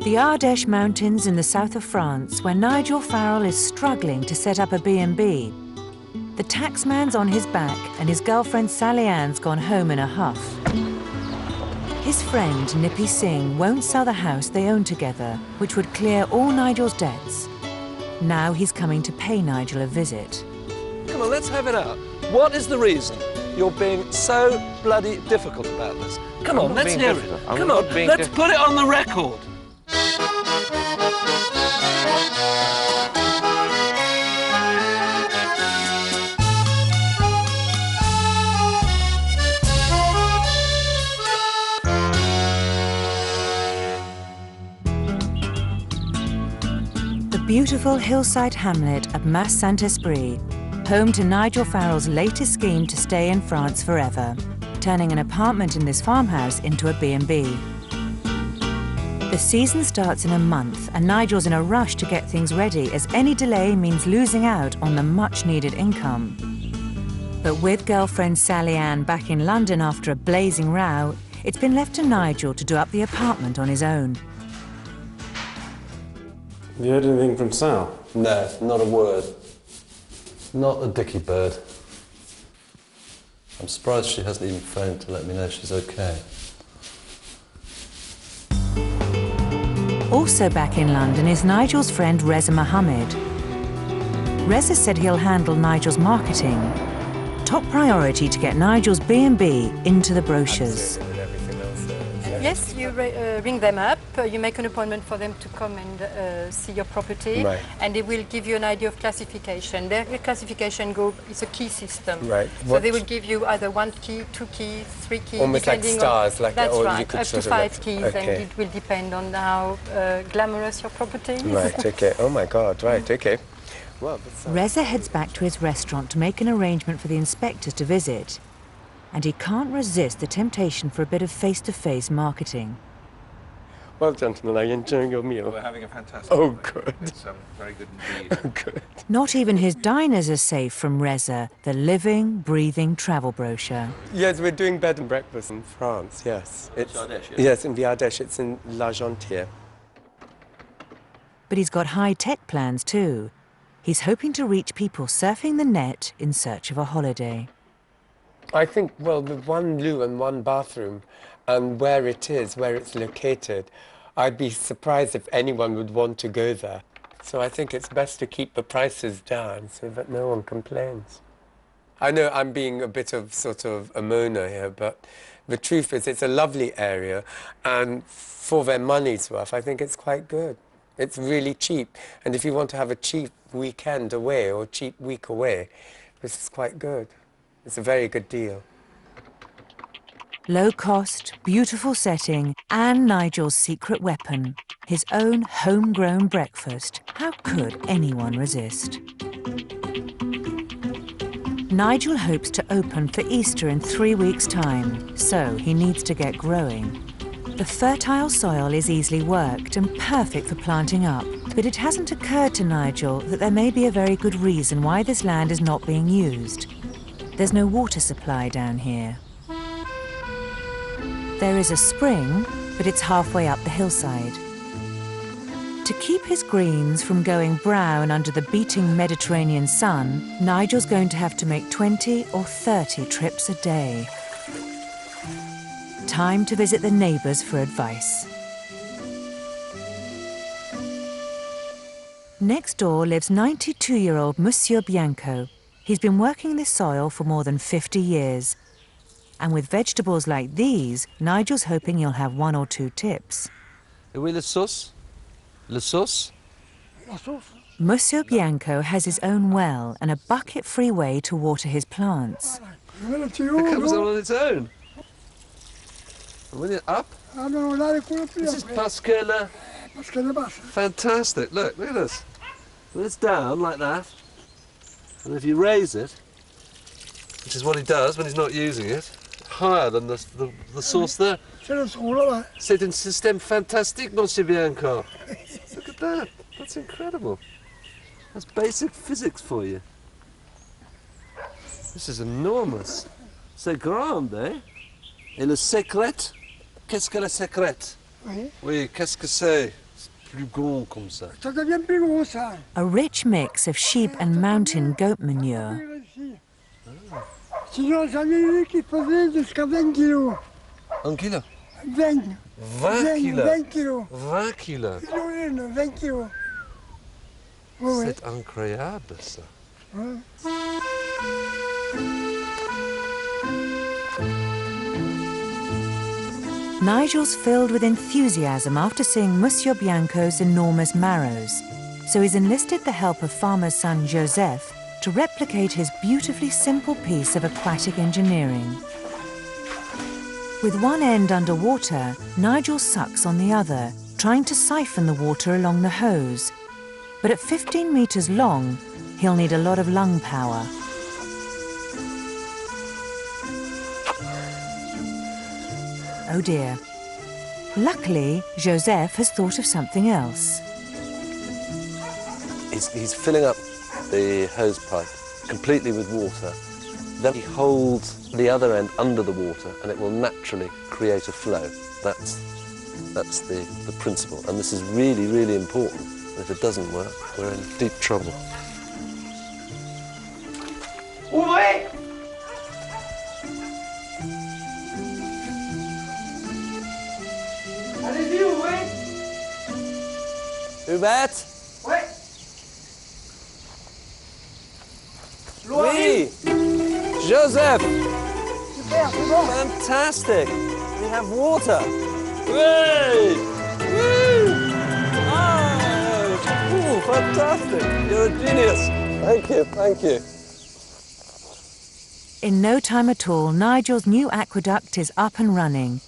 The Ardèche Mountains in the south of France, where Nigel Farrell is struggling to set up a B&B. The taxman's on his back and his girlfriend Sally Ann's gone home in a huff. His friend Nippy won't sell the house they own together, which would clear all Nigel's debts. Now he's coming to pay Nigel a visit. Come on, let's have it out. What is the reason you're being so bloody difficult about this? Come on, let's hear it. Come on, let's put it on the record. The beautiful hillside hamlet of Mas Saint-Esprit, home to Nigel Farrell's latest scheme to stay in France forever, turning an apartment in this farmhouse into a B&B. The season starts in a month, and Nigel's in a rush to get things ready, as any delay means losing out on the much-needed income. But with girlfriend Sally Ann back in London after a blazing row, it's been left to Nigel to do up the apartment on his own. Have you heard anything from Sal? No, not a word. Not a dicky bird. I'm surprised she hasn't even phoned to let me know she's okay. Also back in London is Nigel's friend Reza Mohammed. Reza said he'll handle Nigel's marketing. Top priority to get Nigel's B&B into the brochures. Yes, you ring them up, you make an appointment for them to come and see your property, right. And they will give you an idea of classification. Their classification group is a key system. Right. So they will give you either 1 key, 2 keys, 3 keys. Almost like stars, like that's or right, you could up to 5 keys, okay. And it will depend on how glamorous your property is. Right, okay. Oh my God, right, okay. Well, Reza heads back to his restaurant to make an arrangement for the inspectors to visit. And he can't resist the temptation for a bit of face-to-face marketing. Well, gentlemen, are you enjoying your meal? We're having a fantastic Oh, meal. good. It's very good indeed. Oh, good. Not even his diners are safe from Reza, the living, breathing travel brochure. Yes, we're doing bed and breakfast in France, yes. It's Ardèche, yes? Yes, in the Ardèche. It's in La Jontière. But he's got high-tech plans too. He's hoping to reach people surfing the net in search of a holiday. I think, well, with 1 loo and 1 bathroom, and where it is, where it's located, I'd be surprised if anyone would want to go there. So I think it's best to keep the prices down so that no one complains. I know I'm being a bit of sort of a moaner here, but the truth is it's a lovely area, and for their money's worth, I think it's quite good. It's really cheap, and if you want to have a cheap weekend away or cheap week away, this is quite good. It's a very good deal. Low cost, beautiful setting, and Nigel's secret weapon, his own homegrown breakfast. How could anyone resist? Nigel hopes to open for Easter in 3 weeks' time, so he needs to get growing. The fertile soil is easily worked and perfect for planting up, but it hasn't occurred to Nigel that there may be a very good reason why this land is not being used. There's no water supply down here. There is a spring, but it's halfway up the hillside. To keep his greens from going brown under the beating Mediterranean sun, Nigel's going to have to make 20 or 30 trips a day. Time to visit the neighbours for advice. Next door lives 92-year-old Monsieur Bianco. He's been working this soil for more than 50 years. And with vegetables like these, Nigel's hoping he'll have 1 or 2 tips. Oui, le sauce? Le sauce? Monsieur Bianco has his own well and a bucket-free way to water his plants. It comes on its own. And when it's up, this is pasquela. Fantastic. Look at this. When it's down like that, and if you raise it, which is what he does when he's not using it, higher than the sauce there. C'est un système fantastique, Monsieur Bianco. Look at that. That's incredible. That's basic physics for you. This is enormous. C'est grand, eh? Et le secret? Qu'est-ce que le secret? Oui. Oui, qu'est-ce que c'est? plus gros comme ça. Ça devient plus gros, ça. A rich mix of sheep and mountain goat manure. Sinon, j'en ai eu qui faisaient jusqu'à 20 kilos. 1 kilo? 20. 20 kilos? 20 kilos. 20 kilos? Kilo une, 20 kilos. Oui, oui. C'est incroyable, ça. Ouais. Nigel's filled with enthusiasm after seeing Monsieur Bianco's enormous marrows, so he's enlisted the help of farmer's son Joseph to replicate his beautifully simple piece of aquatic engineering. With one end underwater, Nigel sucks on the other, trying to siphon the water along the hose. But at 15 meters long, he'll need a lot of lung power. Oh dear. Luckily, Joseph has thought of something else. He's filling up the hose pipe completely with water. Then he holds the other end under the water and it will naturally create a flow. That's the principle. And this is really, really important. And if it doesn't work, we're in deep trouble. Ouvrez! Allez-y, ouvrez! Hubert? Ouais! Oui! Joseph! Super, c'est bon. Fantastic! We have water! Hey! Woo! Oh, fantastic! You're a genius! Thank you, thank you. In no time at all, Nigel's new aqueduct is up and running.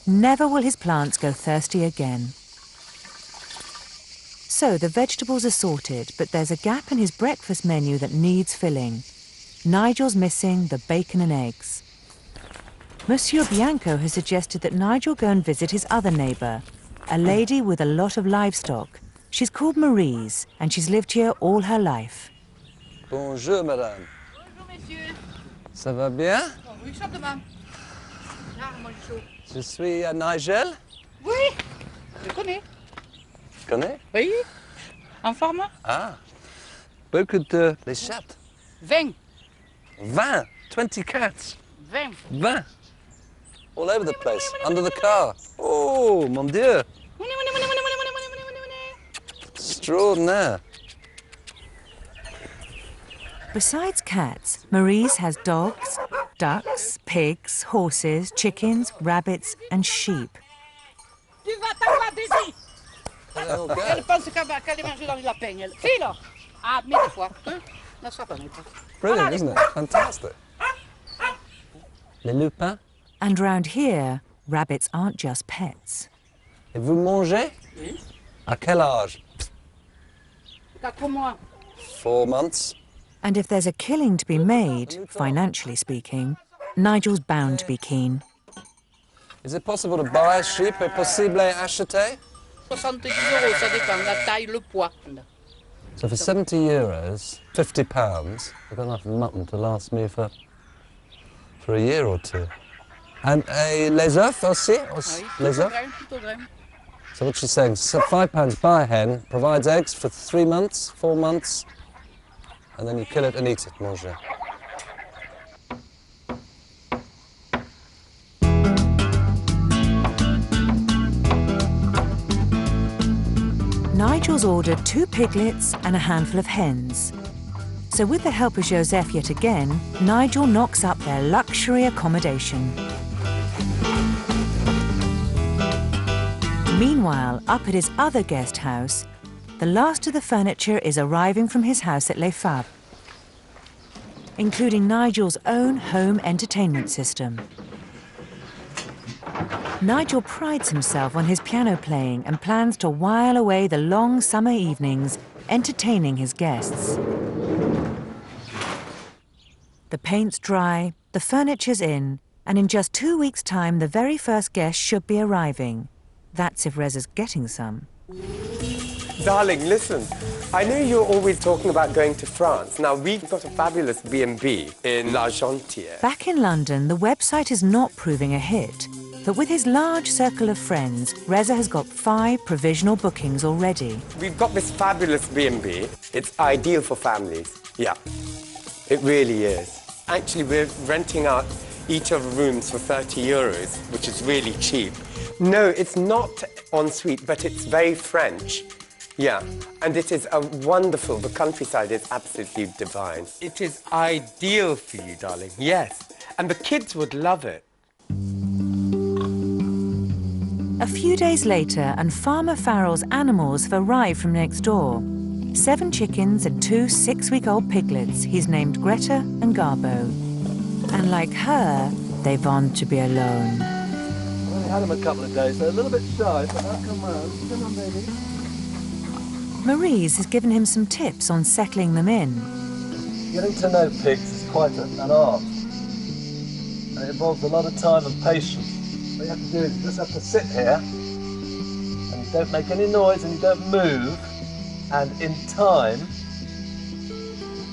Never will his plants go thirsty again. So the vegetables are sorted, but there's a gap in his breakfast menu that needs filling. Nigel's missing the bacon and eggs. Monsieur Bianco has suggested that Nigel go and visit his other neighbour, a lady with a lot of livestock. She's called Maryse, and she's lived here all her life. Bonjour, madame. Bonjour, messieurs. Ça va bien? Oui, ça demain. Là, moi, je suis chaud. Je suis Nigel. Oui, je connais. Tu connais? Oui, en forme. Ah, beaucoup de les chats. 20. 20, 20 cats. 20. 20. All over the place, under the car. Oh, mon Dieu. Extraordinaire. Besides cats, Maryse has dogs, ducks, pigs, horses, chickens, rabbits, and sheep. Tu vas t'en d'ici. Okay. Elle pense qu'elle est manger dans les lapins, elle. Fille, là. Ah, mets des fois. Hein? Ne sois pas mette. Brilliant, isn't it? Fantastic. Les lupins. And round here, rabbits aren't just pets. Et vous mangez? Oui. À quel âge? 4 mois. 4 months. And if there's a killing to be made, financially speaking, Nigel's bound to be keen. Is it possible to buy a sheep? Est possible acheter? 70 €, ça dépend de la taille, le poids. So for 70 euros, 50 pounds, I've got enough mutton to last me for a year or two. And les œufs aussi? Les œufs? Plutôt grain. So what she's saying, so £5 buy a hen, provides eggs for 3 months, 4 months, and then you kill it and eat it, manger. Nigel's ordered 2 piglets and a handful of hens. So with the help of Joseph yet again, Nigel knocks up their luxury accommodation. Meanwhile, up at his other guest house, the last of the furniture is arriving from his house at Les Fables, including Nigel's own home entertainment system. Nigel prides himself on his piano playing and plans to while away the long summer evenings entertaining his guests. The paint's dry, the furniture's in, and in just 2 weeks' time the very first guest should be arriving. That's if Reza's getting some. Darling, listen. I know you're always talking about going to France. Now, we've got a fabulous B&B in La Jontière. Back in London, the website is not proving a hit. But with his large circle of friends, Reza has got 5 provisional bookings already. We've got this fabulous B&B. It's ideal for families. Yeah, it really is. Actually, we're renting out each of the rooms for 30 euros, which is really cheap. No, it's not ensuite, but it's very French. Yeah, and it is a wonderful, the countryside is absolutely divine. It is ideal for you, darling, yes. And the kids would love it. A few days later, and Farmer Farrell's animals have arrived from next door. 7 chickens and 2 6-week-old piglets he's named Greta and Garbo. And like her, they want to be alone. I've only had them a couple of days, they're a little bit shy, but I'll come round. Come on, baby. Maurice has given him some tips on settling them in. Getting to know pigs is quite an art. And it involves a lot of time and patience. What you have to do is you just have to sit here, and you don't make any noise and you don't move, and in time,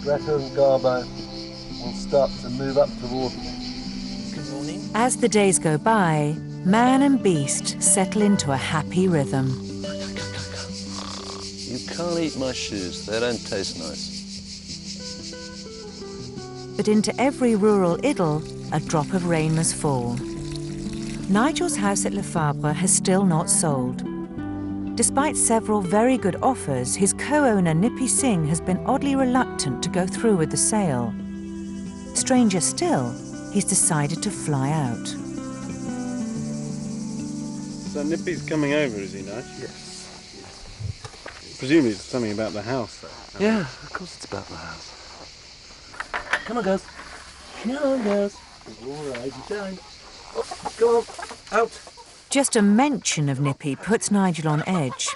Greta and Garbo will start to move up toward me. Good morning. As the days go by, man and beast settle into a happy rhythm. You can't eat my shoes, they don't taste nice. But into every rural idyll, a drop of rain must fall. Nigel's house at Le Fabre has still not sold. Despite several very good offers, his co-owner Nippy has been oddly reluctant to go through with the sale. Stranger still, he's decided to fly out. So Nippy's coming over, is he, Nigel? Yes. Presumably it's something about the house, though. Yeah, of course it's about the house. Come on, girls. Come on, girls. All right, you're down. Oh, go on, out. Just a mention of Nippy puts Nigel on edge.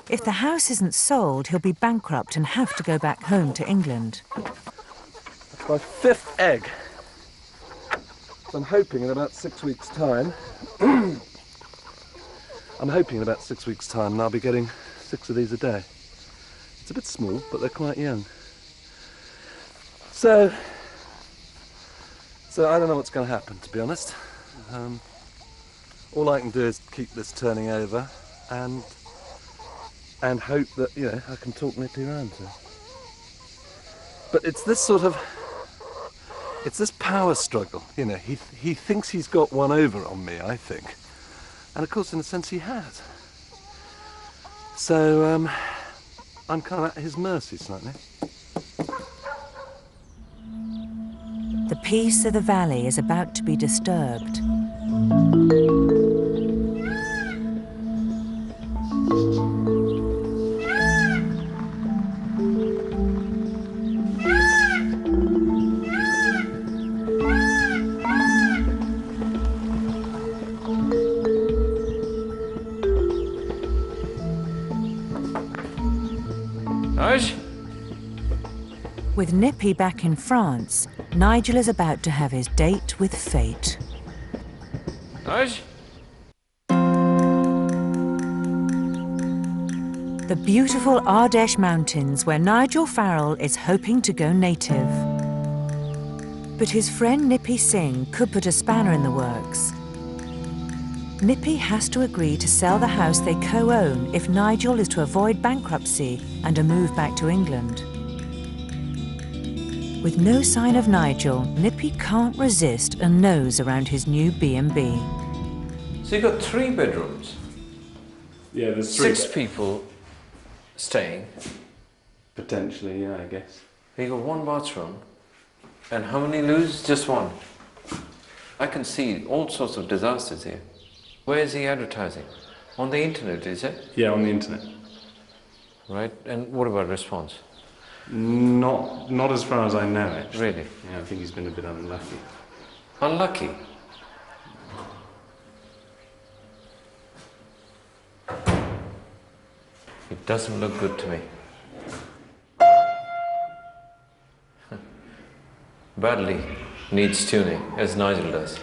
If the house isn't sold, he'll be bankrupt and have to go back home to England. That's my 5th egg. So I'm hoping in about 6 weeks' time, I'll be getting 6 of these a day. It's a bit small, but they're quite young. So I don't know what's going to happen, to be honest. All I can do is keep this turning over and hope that, you know, I can talk Nippy around to. But it's this power struggle, you know. He thinks he's got one over on me, I think. And of course, in a sense, he has. So I'm kind of at his mercy slightly. The peace of the valley is about to be disturbed. Nigel? With Nippy back in France, Nigel is about to have his date with fate. Nigel? The beautiful Ardèche Mountains, where Nigel Farrell is hoping to go native. But his friend Nippy could put a spanner in the works. Nippy has to agree to sell the house they co-own if Nigel is to avoid bankruptcy and a move back to England. With no sign of Nigel, Nippy can't resist a nose around his new B&B. So you got 3 bedrooms? Yeah, there's 3. 6 people staying? Potentially, yeah, I guess. You got 1 bathroom? And how many loos? Just 1? I can see all sorts of disasters here. Where is he advertising? On the internet, is it? Yeah, on the internet. Right, and what about response? Not as far as I know, actually. Really? Yeah, I think he's been a bit unlucky. Unlucky? It doesn't look good to me. Badly needs tuning, as Nigel does.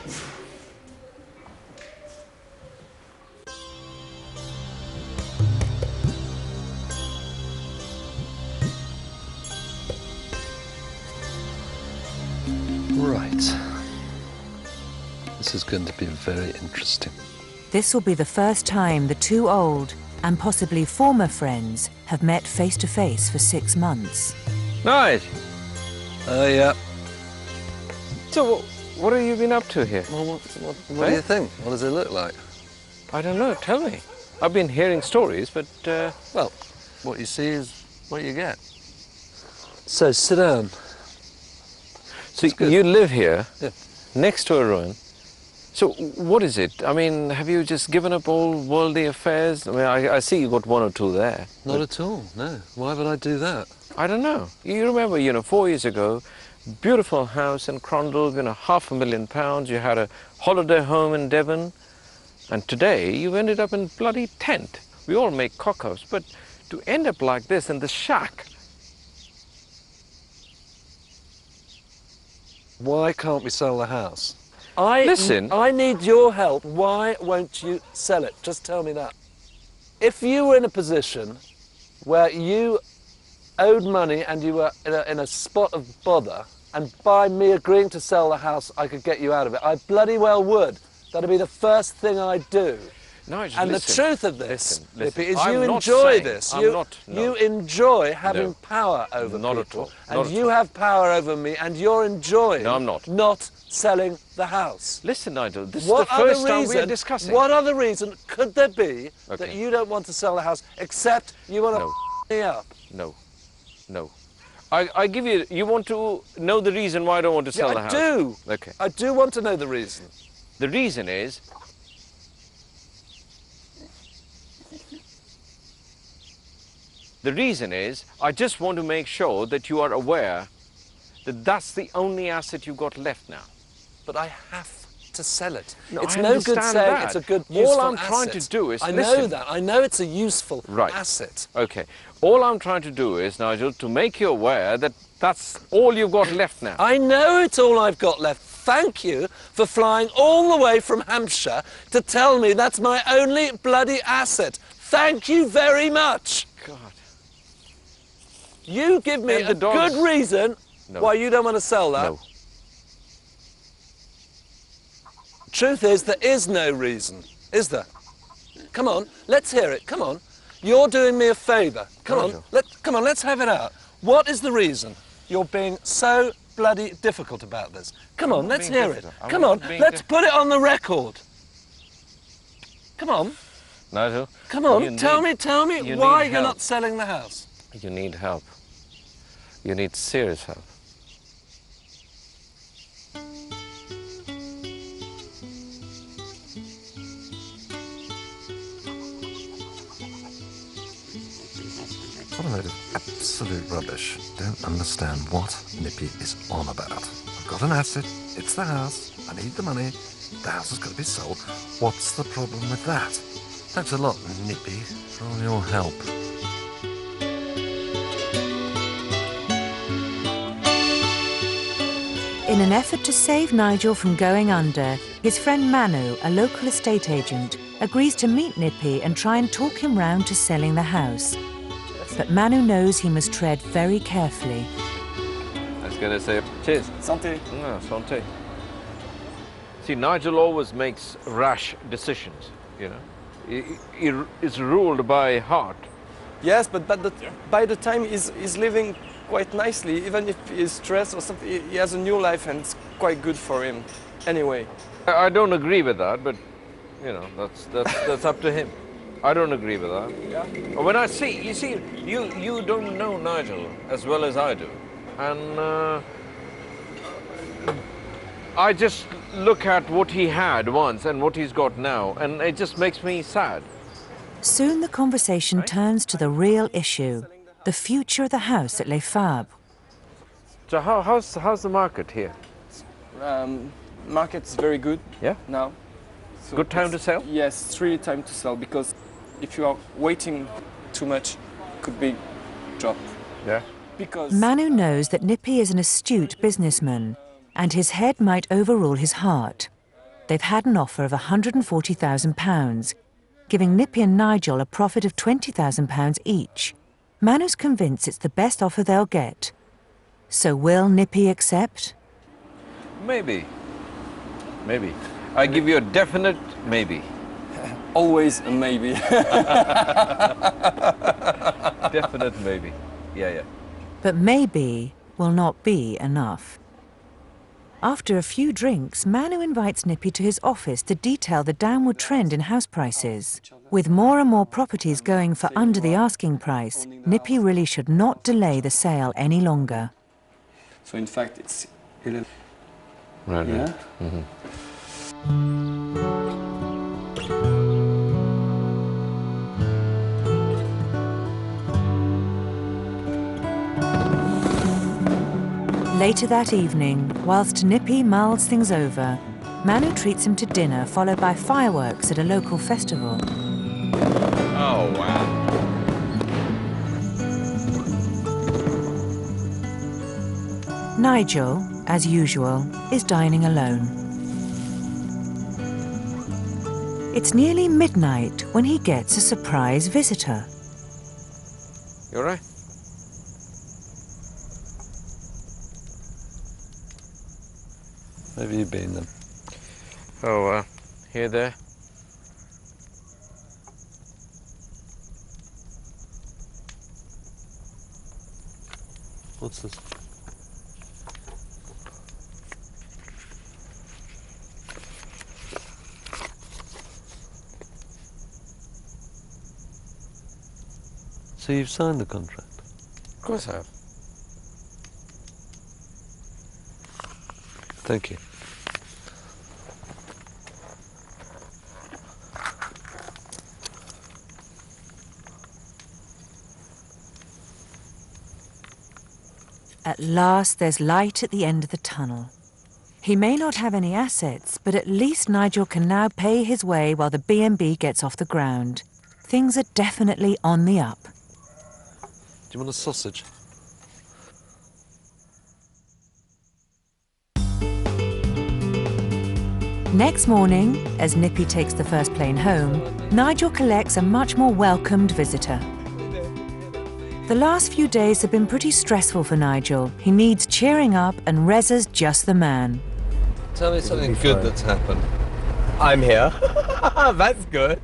Right. This This is going to be very interesting. This will be the first time the two old and possibly former friends have met face to face for 6 months. Nice. Yeah. So, what have you been up to here? Well, what do you think? What does it look like? I don't know. Tell me. I've been hearing stories, but well, what you see is what you get. So sit down. So you live here, yeah, next to a ruin. So what is it? I mean, have you just given up all worldly affairs? I mean, I see you got 1 or 2 there. Not at all. No. Why would I do that? I don't know. You remember, 4 years ago, beautiful house in Crondall, £500,000. You had a holiday home in Devon. And today, you've ended up in bloody tent. We all make cock-ups, but to end up like this in the shack. Why can't we sell the house? Listen. I need your help. Why won't you sell it? Just tell me that. If you were in a position where you owed money and you were in a spot of bother, and by me agreeing to sell the house, I could get you out of it, I bloody well would. That'd be the first thing I'd do. Nigel, and listen, the truth of this, Nippy, is I'm you not enjoy saying, this. No. You enjoy having No. power over Not people. at all. And you have power over me, and you're enjoying No, I'm not. not selling the house. Listen, Nigel, this is the first time we're discussing. What other reason could there be that Okay. you don't want to sell the house, except you want to No. me up? No. No. I give you... You want to know the reason why I don't want to sell the house? I do. Okay. I do want to know the reason. The reason is... The reason is, I just want to make sure that you are aware that that's the only asset you've got left now. But I have to sell it. No, it's I no good understand saying that. it's a good, useful All I'm asset. trying to do is I listen. know that. I know it's a useful asset. Okay. All I'm trying to do is, Nigel, to make you aware that that's all you've got left now. I know it's all I've got left. Thank you for flying all the way from Hampshire to tell me that's my only bloody asset. Thank you very much. God. You give me a good reason why you don't want to sell that. No. Truth is, there is no reason, is there? Come on, let's hear it. Come on. You're doing me a favour. Come on, let's have it out. What is the reason you're being so bloody difficult about this? Come on, let's hear it. Come on, let's put it on the record. Come on. Nigel. Come on, tell me why you're not selling the house. You need help. You need serious help. What a load of absolute rubbish. Don't understand what Nippy is on about. I've got an asset, it's the house, I need the money, the house has got to be sold. What's the problem with that? Thanks a lot, Nippy, for all your help. In an effort to save Nigel from going under, his friend Manu, a local estate agent, agrees to meet Nippy and try and talk him round to selling the house. But Manu knows he must tread very carefully. I was going to say, cheers. Santé. No, santé. See, Nigel always makes rash decisions, you know. He is ruled by heart. Yes, but by the time he's living quite nicely, even if he's stressed or something, he has a new life and it's quite good for him. Anyway. I don't agree with that, but, you know, that's up to him. I don't agree with that. Yeah. When I see, you don't know Nigel as well as I do. And I just look at what he had once and what he's got now, and it just makes me sad. Soon the conversation turns to the real issue, the future of the house at Les Fabres. So how's the market here? Market's very good. Yeah? Now. So good time to sell? Yes, it's really time to sell, because if you are waiting too much, it could be drop. Yeah. Because Manu knows that Nippy is an astute businessman, and his head might overrule his heart. They've had an offer of £140,000, giving Nippy and Nigel a profit of £20,000 each. Manu's convinced it's the best offer they'll get. So will Nippy accept? Maybe. Maybe. I give you a definite maybe. Always a maybe. Definite maybe. Yeah. But maybe will not be enough. After a few drinks, Manu invites Nippy to his office to detail the downward trend in house prices. With more and more properties going for under the asking price, Nippy really should not delay the sale any longer. So in fact, it's 11. Right. Yeah. Mm-hmm. Later that evening, whilst Nippy mulls things over, Manu treats him to dinner followed by fireworks at a local festival. Oh, wow. Nigel, as usual, is dining alone. It's nearly midnight when he gets a surprise visitor. You all right? Where have you been then? Oh, here, there. What's this? So you've signed the contract? Of course I have. Thank you. At last, there's light at the end of the tunnel. He may not have any assets, but at least Nigel can now pay his way while the B&B gets off the ground. Things are definitely on the up. Do you want a sausage? Next morning, as Nippy takes the first plane home, Nigel collects a much more welcomed visitor. The last few days have been pretty stressful for Nigel. He needs cheering up, and Reza's just the man. Tell me something good that's happened. I'm here. That's good.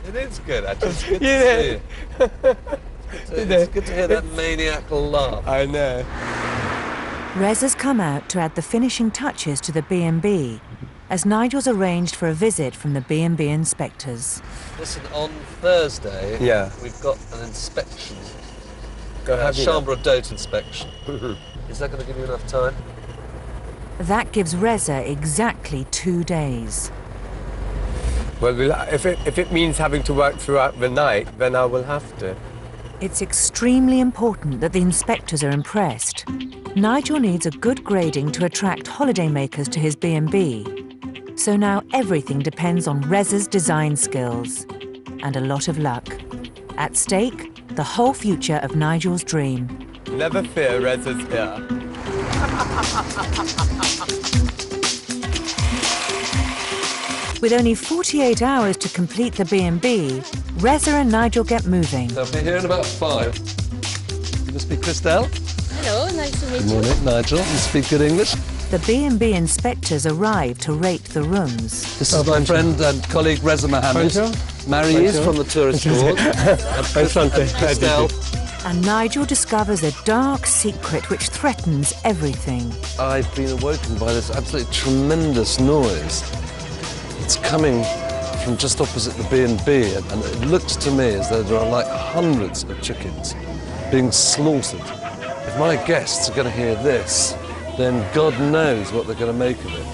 It is good, actually. It's good to see you. It's good to hear that maniacal laugh. I know. Reza's come out to add the finishing touches to the B&B, as Nigel's arranged for a visit from the B&B inspectors. Listen, on Thursday, Yeah. we've got an inspection. Go Chambre d'Hôte inspection. Is that going to give you enough time? That gives Reza exactly 2 days. Well, if it means having to work throughout the night, then I will have to. It's extremely important that the inspectors are impressed. Nigel needs a good grading to attract holidaymakers to his B&B. So now everything depends on Reza's design skills. And a lot of luck. At stake, the whole future of Nigel's dream. Never fear, Reza's here. With only 48 hours to complete the B&B, Reza and Nigel get moving. They'll be here in about 5. You must be Christelle? Hello, nice to meet you. Good morning, Nigel. You speak good English? The B&B inspectors arrive to rate the rooms. This is my friend and colleague Reza Mohammed. Mary's from the tourist board. Christelle. And Nigel discovers a dark secret which threatens everything. I've been awoken by this absolutely tremendous noise. It's coming from just opposite the B&B, and it looks to me as though there are like hundreds of chickens being slaughtered. If my guests are going to hear this, then God knows what they're going to make of it.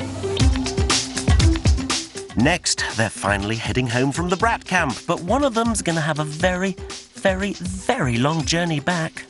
Next, they're finally heading home from the brat camp, but one of them's going to have a very, very, very long journey back.